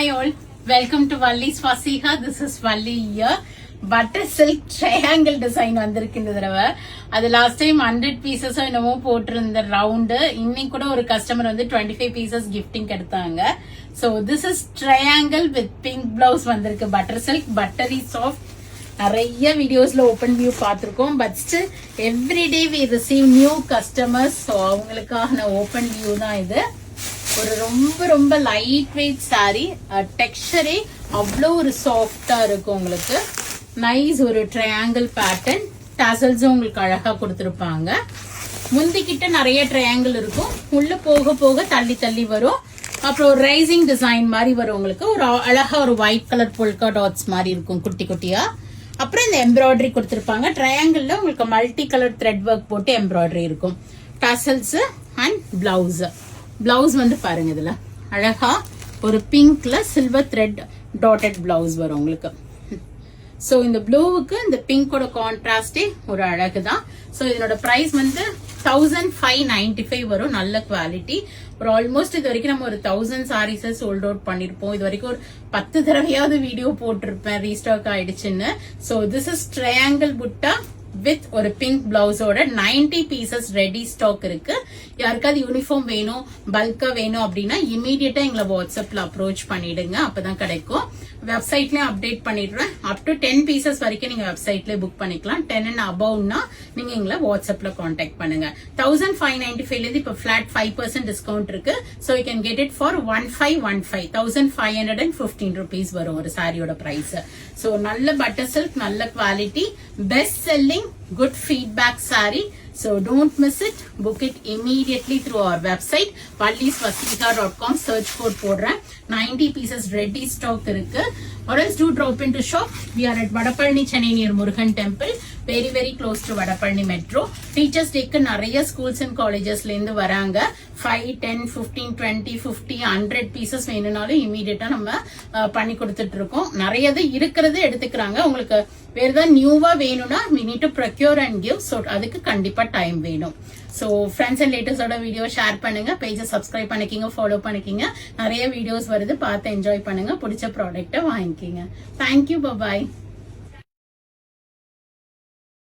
Hi all, welcome to Valli's Fasiha. This is Valli here. Butter silk triangle design வந்திருக்கு இந்த தடவை. அது last time 100 pieces என்னமோ போட்டிருந்த ரவுண்டு. இன்னைக்கு கூட ஒரு கஸ்டமர் வந்து 25 பீசஸ் கிஃப்டிங் எடுத்தாங்க. So this is triangle with pink blouse வந்திருக்கு. Butter silk, buttery soft. நிறைய வீடியோஸ்ல ஓபன் வியூ பார்த்திருக்கோம். But still everyday we receive new customers. So அவங்களுக்கான ஓபன் வியூ தான் இது. ஒரு ரொம்ப ரொம்ப லைட் வெயிட் சாரி, டெக்ஸ்சரே அவ்வளோ ஒரு சாஃப்டா இருக்கும். உங்களுக்கு நைஸ் ஒரு ட்ரையாங்கிள் பேட்டர்ன், டசல்ஸும் உங்களுக்கு அழகா கொடுத்துருப்பாங்க. முந்திக்கிட்ட நிறைய ட்ரையாங்கிள் இருக்கும், உள்ள போக போக தள்ளி தள்ளி வரும். அப்புறம் ஒரு ரைசிங் டிசைன் மாதிரி வரும். உங்களுக்கு ஒரு அழகா ஒரு ஒயிட் கலர் பொல்கா டாட்ஸ் மாதிரி இருக்கும் குட்டி குட்டியா. அப்புறம் இந்த எம்ப்ராய்டரி கொடுத்துருப்பாங்க. ட்ரையாங்கிள்ல உங்களுக்கு மல்டி கலர் த்ரெட் ஒர்க் போட்டு எம்ப்ராய்டரி இருக்கும். Tassels and blouse. பிளவுஸ் வந்து பாருங்க, இதுல அழகா ஒரு பிங்க்ல சில்வர் த்ரெட் டாட்டட் பிளவுஸ் வரும் உங்களுக்கு. சோ இந்த ப்ளூவுக்கு இந்த பிங்கோட கான்ட்ராஸ்டே ஒரு அழகுதான். சோ இதனோட பிரைஸ் வந்து 1595 வரும். நல்ல குவாலிட்டி. ஒரு ஆல்மோஸ்ட் இது வரைக்கும் நம்ம ஒரு 1000 சாரீஸ் சோல்ட் அவுட் பண்ணிருப்போம். இது வரைக்கும் ஒரு 10 தடவையாவது வீடியோ போட்டிருப்பேன் ரீஸ்டாக் ஆயிடுச்சுன்னு. சோ திஸ் இஸ் ட்ரையாங்கிள் புட்டா வித் ஒரு பிங்க் பிளவுஸோட 90 பீசஸ் ரெடி ஸ்டாக் இருக்கு. யாருக்காவது யூனிஃபார்ம் வேணும், பல்கா வேணும் அப்படின்னா இமீடியட்டா எங்களை வாட்ஸ்அப்ல அப்ரோச் பண்ணிடுங்க, அப்பதான் கிடைக்கும். வெப்சைட்லயும் அப்டேட் பண்ணிடுறேன். அப் டு 10 பீசஸ் வரைக்கும் நீங்க வெப்சைட்ல புக் பண்ணிக்கலாம். 10 and above-னா நீங்க எங்களை வாட்ஸ்அப்ல கான்டாக்ட் பண்ணுங்க. 1595 இருந்து இப்ப பிளாட் 5% டிஸ்கவுண்ட் இருக்கு. So you can get it for 1515 1515 rupees வரும் ஒரு சாரியோட பிரைஸ். சோ நல்ல பட்டர் சில்க், நல்ல quality, best selling, good feedback saree. So don't miss it. Book it immediately through our website vallisfasiha.com. search code போடுறேன். 90 pieces ready stock இருக்கு. Or else do drop into shop. We are at Vadapalani, Chennai near Murugan Temple. Very very close to Vadapalani Metro. Teachers take நிறைய schools and colleges ல இருந்து வராங்க. 5, 10, 15, 20, 50, 100 pieces வேணும்னாலும் இமீடியட்டா நம்ம பண்ணி கொடுத்துட்டு இருக்கோம். நிறைய இருக்கிறது எடுத்துக்கிறாங்க. உங்களுக்கு வேற ஏதாவது நியூவா வேணும்னா we need to procure and give. So அதுக்கு கண்டிப்பா டைம் வேணும். சோ ஃப்ரெண்ட்ஸ் அண்ட் ரிலேட்டிவ்ஸோட வீடியோ ஷேர் பண்ணுங்க, பேஜை சப்ஸ்கிரைப் பண்ணிக்கிங்க, ஃபாலோ பண்ணிக்கிங்க. நிறைய வீடியோஸ் வருது, பார்த்து என்ஜாய் பண்ணுங்க. பிடிச்ச ப்ராடக்ட்டை வாங்கிக்கிங்க. தேங்க்யூ, பாய்.